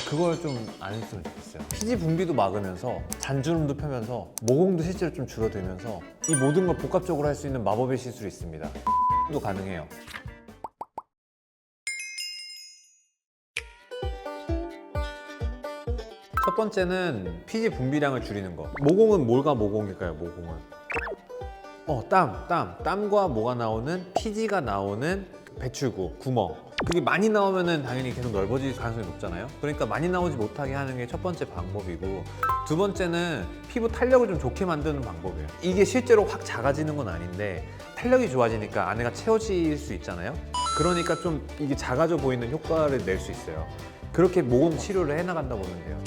그걸 좀 안 했으면 좋겠어요. 피지 분비도 막으면서 잔주름도 펴면서 모공도 실제로 좀 줄어들면서 이 모든 걸 복합적으로 할 수 있는 마법의 시술이 있습니다. 도 가능해요. 첫 번째는 피지 분비량을 줄이는 거. 모공은 뭘과 모공일까요? 모공은 땀과 뭐가 나오는 피지가 나오는 배출구, 구멍. 그게 많이 나오면은 당연히 계속 넓어질 가능성이 높잖아요. 그러니까 많이 나오지 못하게 하는 게 첫 번째 방법이고, 두 번째는 피부 탄력을 좀 좋게 만드는 방법이에요. 이게 실제로 확 작아지는 건 아닌데 탄력이 좋아지니까 안에가 채워질 수 있잖아요. 그러니까 좀 이게 작아져 보이는 효과를 낼 수 있어요. 그렇게 모공 치료를 해나간다 보면 돼요.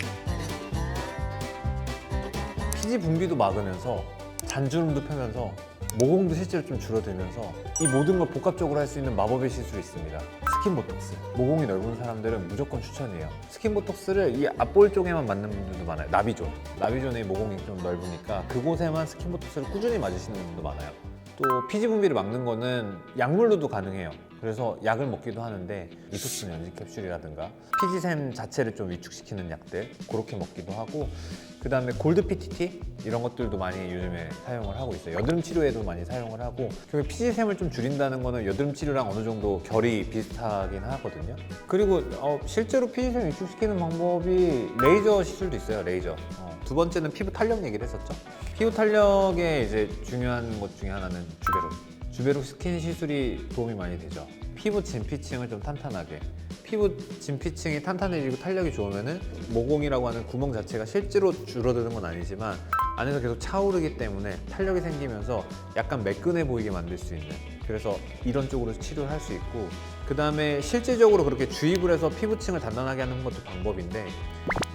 피지 분비도 막으면서 잔주름도 펴면서 모공도 실제로 좀 줄어들면서 이 모든 걸 복합적으로 할 수 있는 마법의 시술이 있습니다. 스킨보톡스. 모공이 넓은 사람들은 무조건 추천이에요. 스킨보톡스를 이 앞볼 쪽에만 맞는 분들도 많아요. 나비존에 모공이 좀 넓으니까 그곳에만 스킨보톡스를 꾸준히 맞으시는 분도 많아요. 또 피지 분비를 막는 거는 약물로도 가능해요. 그래서 약을 먹기도 하는데 이소친 연질 캡슐이라든가 피지샘 자체를 좀 위축시키는 약들 그렇게 먹기도 하고, 그 다음에 골드 PTT 이런 것들도 많이 요즘에 사용을 하고 있어요. 여드름 치료에도 많이 사용을 하고, 결국 피지샘을 좀 줄인다는 거는 여드름 치료랑 어느 정도 결이 비슷하긴 하거든요. 그리고 실제로 피지샘 위축시키는 방법이 레이저 시술도 있어요. 레이저. 두 번째는 피부 탄력 얘기를 했었죠. 피부 탄력에 이제 중요한 것 중에 하나는 주베룩 스킨 시술이 도움이 많이 되죠. 피부 진피층을 좀 탄탄하게. 피부 진피층이 탄탄해지고 탄력이 좋으면은 모공이라고 하는 구멍 자체가 실제로 줄어드는 건 아니지만 안에서 계속 차오르기 때문에 탄력이 생기면서 약간 매끈해 보이게 만들 수 있는, 그래서 이런 쪽으로 치료를 할 수 있고, 그 다음에 실질적으로 그렇게 주입을 해서 피부층을 단단하게 하는 것도 방법인데,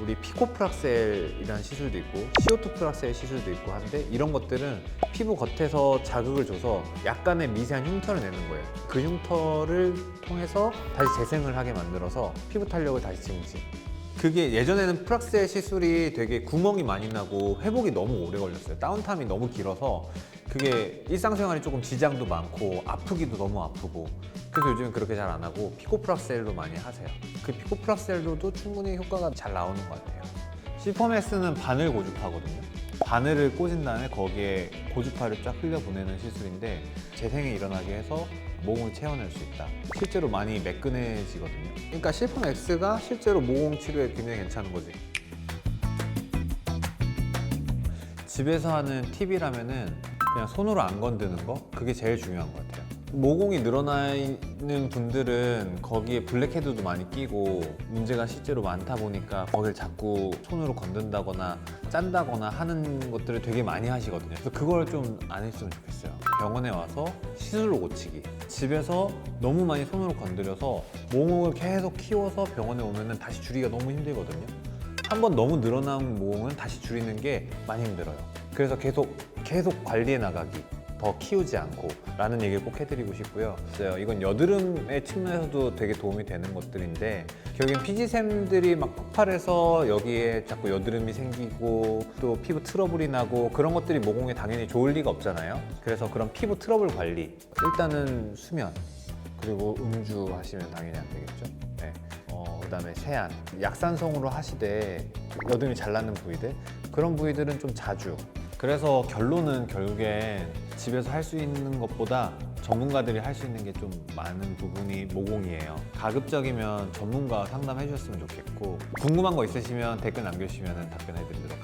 우리 피코프락셀이라는 시술도 있고 CO2 프락셀 시술도 있고 한데, 이런 것들은 피부 겉에서 자극을 줘서 약간의 미세한 흉터를 내는 거예요. 그 흉터를 통해서 다시 재생을 하게 만들어서 피부 탄력을 다시 증진. 그게 예전에는 프락셀 시술이 되게 구멍이 많이 나고 회복이 너무 오래 걸렸어요. 다운타임이 너무 길어서 그게 일상생활에 조금 지장도 많고 아프기도 너무 아프고, 그래서 요즘은 그렇게 잘 안 하고 피코프락셀로 많이 하세요. 그 피코프락셀로도 충분히 효과가 잘 나오는 것 같아요. 시퍼맥스는 바늘 고주파거든요. 바늘을 꽂은 다음에 거기에 고주파를 쫙 흘려보내는 시술인데 재생이 일어나게 해서 모공을 채워낼 수 있다. 실제로 많이 매끈해지거든요. 그러니까 시퍼맥스가 실제로 모공 치료에 굉장히 괜찮은 거지. 집에서 하는 팁이라면은 그냥 손으로 안 건드는 거? 그게 제일 중요한 것 같아요. 모공이 늘어나 있는 분들은 거기에 블랙헤드도 많이 끼고 문제가 실제로 많다 보니까 거기를 자꾸 손으로 건든다거나 짠다거나 하는 것들을 되게 많이 하시거든요. 그래서 그걸 좀 안 했으면 좋겠어요. 병원에 와서 시술로 고치기. 집에서 너무 많이 손으로 건드려서 모공을 계속 키워서 병원에 오면은 다시 줄이기가 너무 힘들거든요. 한번 너무 늘어난 모공은 다시 줄이는 게 많이 힘들어요. 그래서 계속 관리해 나가기, 더 키우지 않고 라는 얘기를 꼭 해드리고 싶고요. 이건 여드름의 측면에서도 되게 도움이 되는 것들인데, 결국엔 피지샘들이 막 폭발해서 여기에 자꾸 여드름이 생기고 또 피부 트러블이 나고 그런 것들이 모공에 당연히 좋을 리가 없잖아요. 그래서 그런 피부 트러블 관리, 일단은 수면, 그리고 음주 하시면 당연히 안 되겠죠. 네. 그다음에 세안, 약산성으로 하시되 여드름이 잘 나는 부위들, 그런 부위들은 좀 자주. 그래서 결론은 결국엔 집에서 할 수 있는 것보다 전문가들이 할 수 있는 게 좀 많은 부분이 모공이에요. 가급적이면 전문가 상담해 주셨으면 좋겠고, 궁금한 거 있으시면 댓글 남겨주시면 답변해 드리도록 하겠습니다.